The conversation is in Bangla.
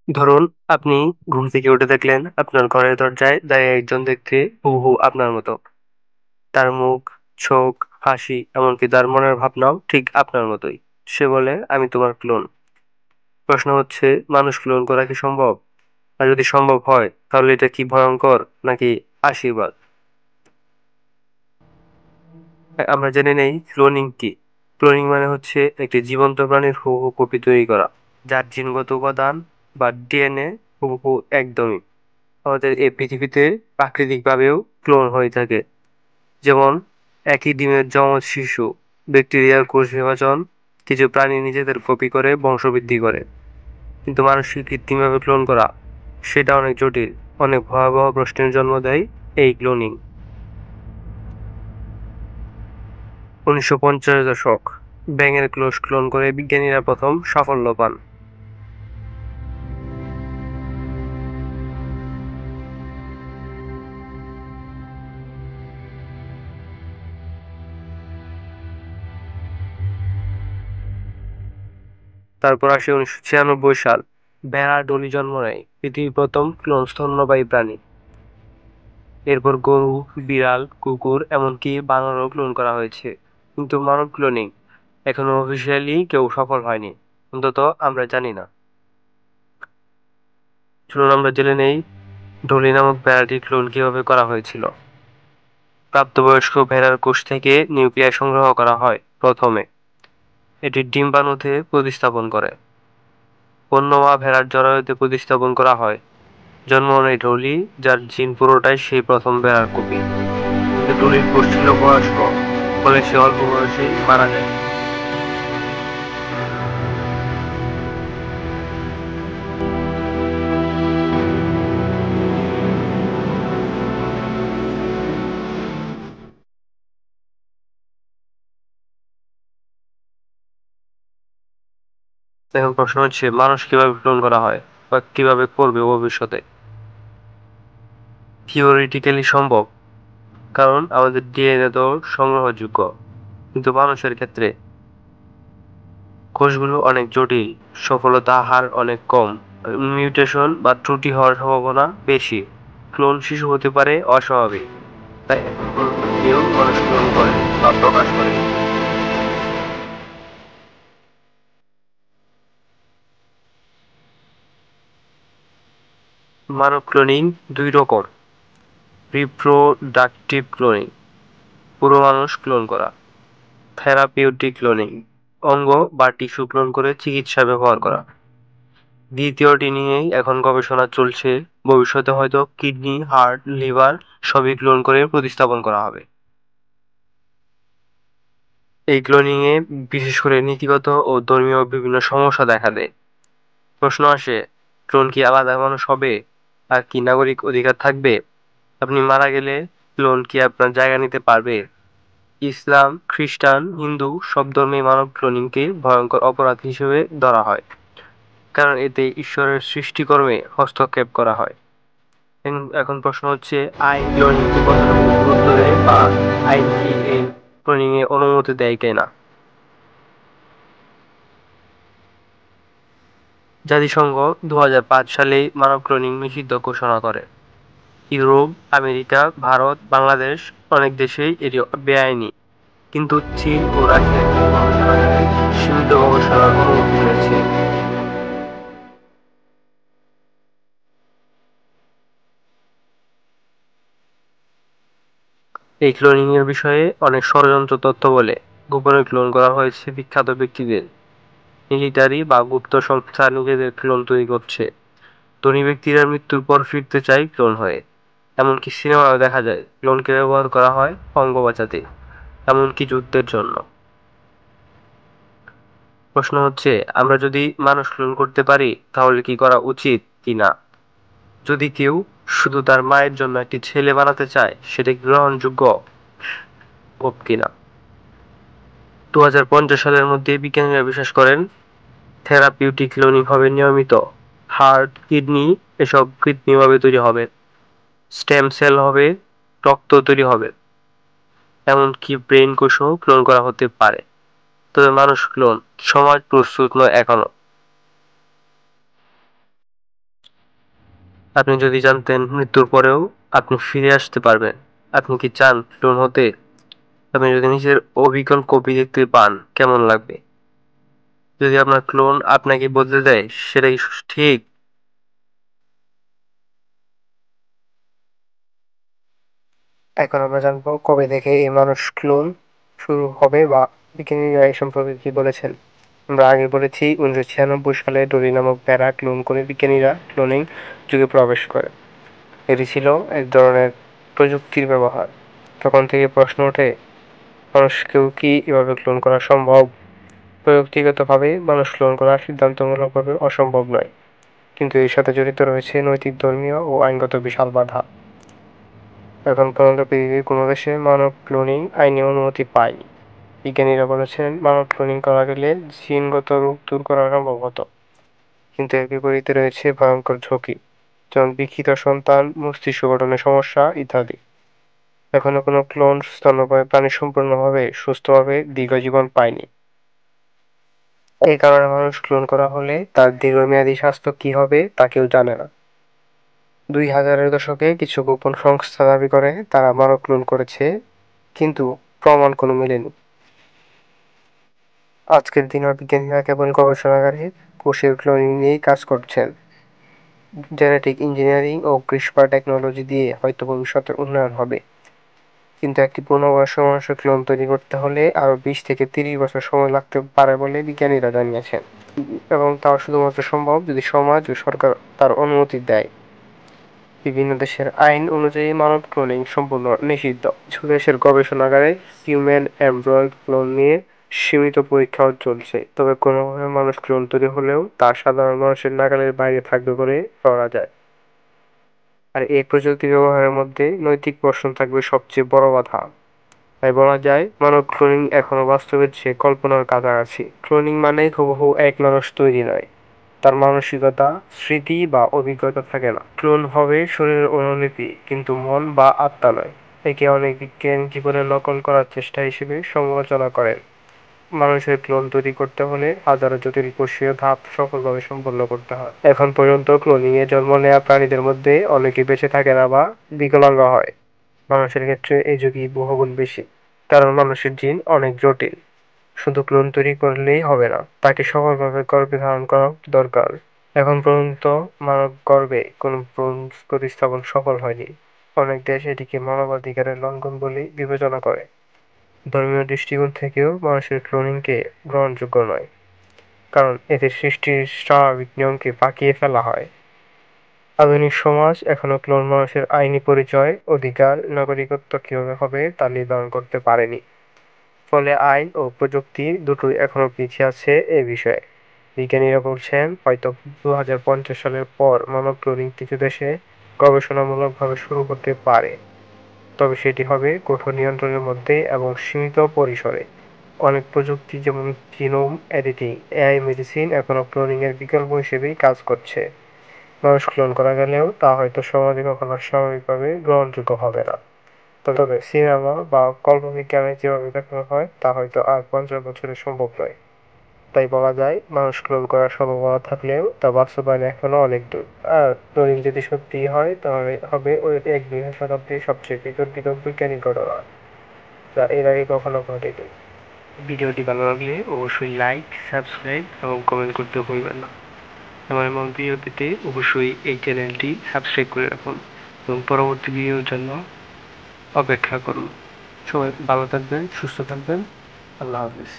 ধরুন, আপনি ঘুম থেকে উঠে দেখলেন আপনার ঘরের দরজায় দাঁড়িয়ে একজন দেখতে হুবহু আপনার মতো। তার মুখ, চোখ, হাসি এমনকি তার মনের ভাবনাও ঠিক আপনার মতোই। সে বলে, "আমি তোমার ক্লোন।" প্রশ্ন হচ্ছে, মানুষ ক্লোন করা কি সম্ভব? আর যদি সম্ভব হয়, তাহলে এটা কি ভয়ঙ্কর নাকি আশীর্বাদ? আমরা জেনে নেই ক্লোনিং কি। ক্লোনিং মানে হচ্ছে একটি জীবন্ত প্রাণীর হুবহু কপি তৈরি করা, যার জিনগত উপাদান বা ডিএনএ হুবহু একদমই আমাদের এই পৃথিবীতে প্রাকৃতিকভাবেও ক্লোন হয়ে থাকে। যেমন একই ডিমের যমজ শিশু, ব্যাকটেরিয়ার কোষ বিভাজন, কিছু প্রাণী নিজেদের কপি করে বংশবৃদ্ধি করে। কিন্তু মানুষকে কৃত্রিমভাবে ক্লোন করা, সেটা অনেক জটিল, অনেক ভয়াবহ প্রশ্নের জন্ম দেয় এই ক্লোনিং। ১৯৫০ দশক, ব্যাঙের কোষ ক্লোন করে বিজ্ঞানীরা প্রথম সাফল্য পান। তারপর আসে ১৯৯৬ সাল, ভেড়ার ডলি জন্ম নেয়, পৃথিবীর প্রথম ক্লোন স্তন্যপায়ী প্রাণী। এরপর গরু, বিড়াল, কুকুর এমনকি বানরও ক্লোন করা হয়েছে। কিন্তু মানব ক্লোনিং এখনো অফিসিয়ালি কেউ সফল হয়নি, অন্তত আমরা জানি না। চলুন আমরা জেনে নেই ডলি নামক ভেড়াটির ক্লোন কিভাবে করা হয়েছিল। প্রাপ্তবয়স্ক ভেড়ার কোষ থেকে নিউক্লিয়াস সংগ্রহ করা হয় প্রথমে। এটি ডিম্বাণুতে প্রতিস্থাপন করে। অন্য মা ভেড়ার জরায়ুতে প্রতিস্থাপন করা হয়। জন্ম নেয় ডলি, যার জিন পুরোটাই সেই প্রথম ভেড়ার কপি। কিন্তু ডলির কোষ ছিল বয়স্ক, ফলে সে অল্প বয়সেই মারা যায়। এখন প্রশ্ন হচ্ছে, মানুষ কিভাবে ক্লোন করা হয় বা কিভাবে করবে ভবিষ্যতে? থিওরিটিক্যালি সম্ভব, কারণ আমাদের ডিএনএ তো সংগ্রহযোগ্য। কিন্তু মানুষের ক্ষেত্রে কোষগুলো অনেক জটিল, সফলতা হার অনেক কম, মিউটেশন বা ত্রুটি হওয়ার সম্ভাবনা বেশি। ক্লোন শিশু হতে পারে অস্বাভাবিক, তাই এখন পর্যন্ত কেউ মানুষ ক্লোন করে বা প্রকাশ করে। মানব ক্লোনিং দুই রকম: রিপ্রোডাক্টিভ ক্লোনিং, পুরো মানুষ ক্লোন করা; থেরাপিউটিক ক্লোনিং, অঙ্গ বা টিস্যু ক্লোন করে চিকিৎসা ব্যবহার করা। দ্বিতীয়টি নিয়েই এখন গবেষণা চলছে। ভবিষ্যতে হয়তো কিডনি, হার্ট, লিভার সবই ক্লোন করে প্রতিস্থাপন করা হবে। এই ক্লোনিং এ বিশেষ করে নীতিগত ও ধর্মীয় বিভিন্ন সমস্যা দেখা দেয়। প্রশ্ন আসে, ক্লোন কি আলাদা মানুষ হবে? আর কি নাগরিক অধিকার থাকবে? আপনি মারা গেলে ক্লোন কি আপনার জায়গা নিতে পারবে? ইসলাম, খ্রিস্টান, হিন্দু সব ধর্মেই মানব ক্লোনিংকে ভয়ঙ্কর অপরাধ হিসেবে ধরা হয়, কারণ এতে ঈশ্বরের সৃষ্টিকর্মে হস্তক্ষেপ করা হয়। এখন প্রশ্ন হচ্ছে, আইন ক্লোনিংকে কতটুকু গুরুত্ব দেয় বা আইন কি এই ক্লোনিং এ অনুমতি দেয় কিনা? জাতিসংঘ ২০০৫ সালে মানব ক্লোনিং নিষিদ্ধ ঘোষণা করে। ইউরোপ, আমেরিকা, ভারত, বাংলাদেশ অনেক দেশেই এটি বেআইনি। কিন্তু চীন ও রাশিয়ার কিছু গবেষণাগারে সীমিত গবেষণার অনুমতি রয়েছে। এই ক্লোনিং এর বিষয়ে অনেক ষড়যন্ত্র তথ্য বলে। গোপনে ক্লোন করা হয়েছে বিখ্যাত ব্যক্তিদের। মিলিটারি বা গুপ্ত সংস্থা নিজেদের ক্লোন তৈরি করছে। ধনী ব্যক্তিরা মৃত্যুর পর ফিরতে চায় ক্লোন হয়ে। এমনকি সিনেমায়ও দেখা যায় ক্লোনকে ব্যবহার করা হয় অঙ্গ বাঁচাতে, এমনকি যুদ্ধের জন্য। প্রশ্ন হচ্ছে, আমরা যদি মানুষ ক্লোন করতে পারি তাহলে কি করা উচিত কিনা? যদি কেউ শুধু তার মায়ের জন্য একটি ছেলে বানাতে চায়, সেটা কি গ্রহণযোগ্য কিনা? ২০৫০ সালের মধ্যে বিজ্ঞানীরা বিশ্বাস করেন থেরাপিউটিক ক্লোনিং হবে নিয়মিত। হার্ট, কিডনি এসব কৃত্রিমভাবে তৈরি হবে, স্টেম সেল হবে, রক্ত তৈরি হবে, এমনকি ব্রেন কোষও ক্লোন করা হতে পারে। তবে মানুষ ক্লোন সমাজ প্রস্তুত নয় এখনো। আপনি যদি জানতেন মৃত্যুর পরেও আপনি ফিরে আসতে পারবেন, আপনি কি চান ক্লোন হতে? আপনি যদি নিজের অবিকল কপি দেখতে পান কেমন লাগবে? যদি আপনার ক্লোন আপনাকে বদলে দেয়, সেটা কি ঠিক? এখন আমরা জানবো কবে থেকে এই মানুষ ক্লোন শুরু হবে বা বিজ্ঞানীরা এই সম্পর্কে কি বলেছেন। আমরা আগে বলেছি 1996 সালে ডোরি নামক প্যারা ক্লোন করে বিজ্ঞানীরা ক্লোনিং যুগে প্রবেশ করে। এটি ছিল এক ধরনের প্রযুক্তির ব্যবহার। তখন থেকে প্রশ্ন ওঠে, মানুষকেও কি এভাবে ক্লোন করা সম্ভব? প্রযুক্তিগতভাবে মানুষ ক্লোন করা সিদ্ধান্তমূলকভাবে অসম্ভব নয়, কিন্তু এর সাথে জড়িত রয়েছে নৈতিক, ধর্মীয় ও আইনগত বিশাল বাধা। এখন পর্যন্ত পৃথিবীর কোনো দেশে মানব ক্লোনিং আইনি অনুমতি পায়নি। বিজ্ঞানীরা বলেছেন মানব ক্লোনিং করা গেলে জিনগত রোগ দূর করা সম্ভব হতো, কিন্তু এর বিপরীতে রয়েছে ভয়ঙ্কর ঝুঁকি, যেমন বিকৃত সন্তান, মস্তিষ্ক গঠনের সমস্যা ইত্যাদি। এখনো কোনো ক্লোন স্তন্যপায়ী প্রাণী সম্পূর্ণভাবে সুস্থভাবে দীর্ঘজীবন পায়নি। এই কারণে মানুষ ক্লোন করা হলে তার দীর্ঘমেয়াদী স্বাস্থ্য কি হবে তা কেউ জানে না। 2000-এর দশকে কিছু গোপন সংস্থা দাবি করে তারা মানব ক্লোন করেছে, কিন্তু প্রমাণ কোনো মেলেনি। আজকের দিনের বিজ্ঞানীরা কেবল গবেষণাগারে কোষের ক্লোনিং নিয়েই কাজ করছেন। জেনেটিক ইঞ্জিনিয়ারিং ও ক্রিসপার টেকনোলজি দিয়ে হয়তো ভবিষ্যতে উন্নয়ন হবে, কিন্তু একটি পূর্ণবয়স্ক মানুষের ক্লোন তৈরি করতে হলে আরও 20 থেকে 30 বছর সময় লাগতে পারে বলে বিজ্ঞানীরা জানিয়েছেন। এবং তাও শুধুমাত্র সম্ভব যদি সমাজ ও সরকার তার অনুমতি দেয়। বিভিন্ন দেশের আইন অনুযায়ী মানব ক্লোনিং সম্পূর্ণ নিষিদ্ধ। কিছু দেশের গবেষণাগারে হিউম্যান এমব্রয়েড ক্লোন নিয়ে সীমিত পরীক্ষাও চলছে, তবে কোনোভাবে মানুষ ক্লোন তৈরি হলেও তা সাধারণ মানুষের নাগালের বাইরে থাকবে বলে ধরা যায়। আর এই প্রযুক্তি ব্যবহারের মধ্যে নৈতিক প্রশ্ন থাকবে সবচেয়ে বড় বাধা। তাই বলা যায় মানব ক্লোনিং এখনো বাস্তবের চেয়ে কল্পনার কাছাকাছি। ক্লোনিং মানে হুবহু এক মানুষ তৈরি নয়, তার মানসিকতা, স্মৃতি বা অভিজ্ঞতা থাকে না। ক্লোন হবে শরীরের অনুলিপি, কিন্তু মন বা আত্মা নয়। একে অনেক বিজ্ঞানী জীবনে নকল করার চেষ্টা হিসেবে সমালোচনা করেন। মানুষের ক্লোন তৈরি করতে হলে হাজারো জ্যোতির্কোষীয় ধাপ সফলভাবে সম্পন্ন করতে হয়। এখন পর্যন্ত ক্লোনিং এ জন্ম নেওয়া প্রাণীদের মধ্যে অনেকেই বেঁচে থাকে না বা বিকলাঙ্গ হয়। মানুষের ক্ষেত্রে এই ঝুঁকি বহুগুণ বেশি, কারণ মানুষের জিন অনেক জটিল। শুধু ক্লোন তৈরি করলেই হবে না, তাকে সফলভাবে গর্ভে ধারণ করা দরকার। এখন পর্যন্ত মানব গর্ভে কোনো ভ্রূণ প্রতিস্থাপন সফল হয়নি। অনেক দেশ এটিকে মানবাধিকারের লঙ্ঘন বলে বিবেচনা করে। ধর্মীয় দৃষ্টিকোণ থেকেও মানুষের ক্লোনিংকে গ্রহণযোগ্য নয়, কারণ এতে সৃষ্টির স্বাভাবিক নিয়মকে পাকিয়ে ফেলা হয়। আধুনিক সমাজ এখনো ক্লোন মানুষের আইনি পরিচয়, অধিকার, নাগরিকত্ব কিভাবে হবে তা নির্ধারণ করতে পারেনি। ফলে আইন ও প্রযুক্তি দুটোই এখনো পিছিয়ে আছে এ বিষয়ে। বিজ্ঞানীরা বলছেন হয়তো 2050 সালের পর মানব ক্লোনিং কিছু দেশে গবেষণামূলকভাবে শুরু করতে পারে, তবে সেটি হবে কঠোর নিয়ন্ত্রণের মধ্যে এবং সীমিত পরিসরে। অনেক প্রযুক্তি যেমন জিনোম এডিটিং, এআই মেডিসিন এখনো ক্লোনিং এর বিকল্প হিসেবেই কাজ করছে। মানুষ ক্লোন করা গেলেও তা হয়তো সমাজে কখনো স্বাভাবিকভাবে গ্রহণযোগ্য হবে না। তবে সিনেমা বা কল্পবিজ্ঞানে যেভাবে দেখানো হয় তা হয়তো আর 50 বছরে সম্ভব নয়। তাই বলা যায় মানুষ ক্লোন করার সম্ভাবনা থাকলেও তা বাস্তবায়নে এখনো অনেক দূর। আর ক্লোনিং যদি সত্যি হয় তাহলে হবে ওই 1-2 শতাব্দীর সবচেয়ে বিতর্কিত বৈজ্ঞানিক ঘটনা, যা এর আগে কখনো ঘটেনি। ভিডিওটি ভালো লাগলে অবশ্যই লাইক, সাবস্ক্রাইব এবং কমেন্ট করতে ভুলবেন না। আমার এমন ভিডিও পেতে অবশ্যই এই চ্যানেলটি সাবস্ক্রাইব করে রাখুন এবং পরবর্তী ভিডিওর জন্য অপেক্ষা করুন। সবাই ভালো থাকবেন, সুস্থ থাকবেন। আল্লাহ হাফিজ।